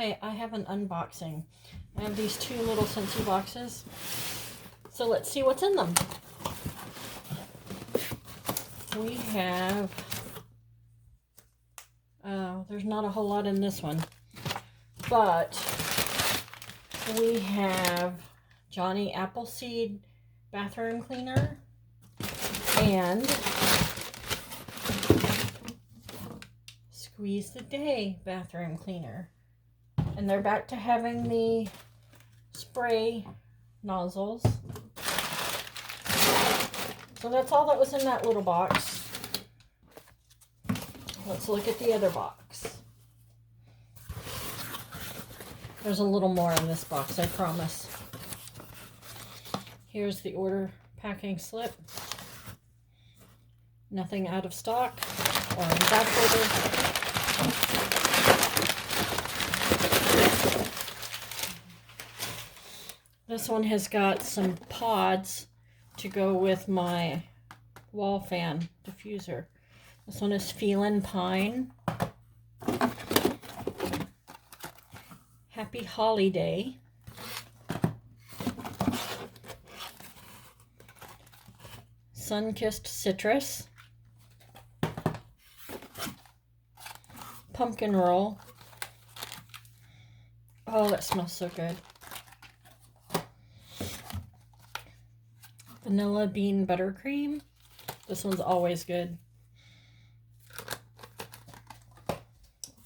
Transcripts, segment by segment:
Hi, I have an unboxing. I have these two little Scentsy boxes. So let's see what's in them. We have, there's not a whole lot in this one, but we have Johnny Appleseed bathroom cleaner and Squeeze the Day bathroom cleaner. And they're back to having the spray nozzles. So that's all that was in that little box. Let's look at the other box. There's a little more in this box, I promise. Here's the order packing slip. Nothing out of stock or in back order. This one has got some pods to go with my wall fan diffuser. This one is Feelin' Pine. Happy Holiday. Sun-Kissed Citrus. Pumpkin Roll. Oh, that smells so good. Vanilla Bean Buttercream. This one's always good.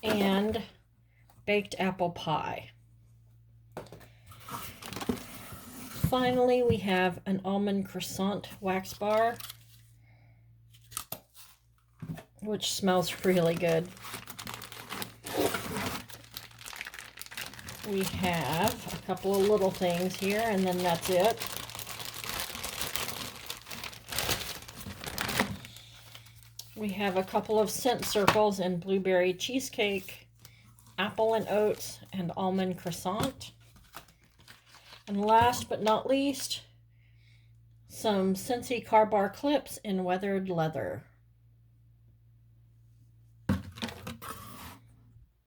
And Baked Apple Pie. Finally, we have an Almond Croissant wax bar, which smells really good. We have a couple of little things here, and then that's it. We have a couple of scent circles in blueberry cheesecake, apple and oats, and almond croissant. And last but not least, some Scentsy car bar clips in weathered leather.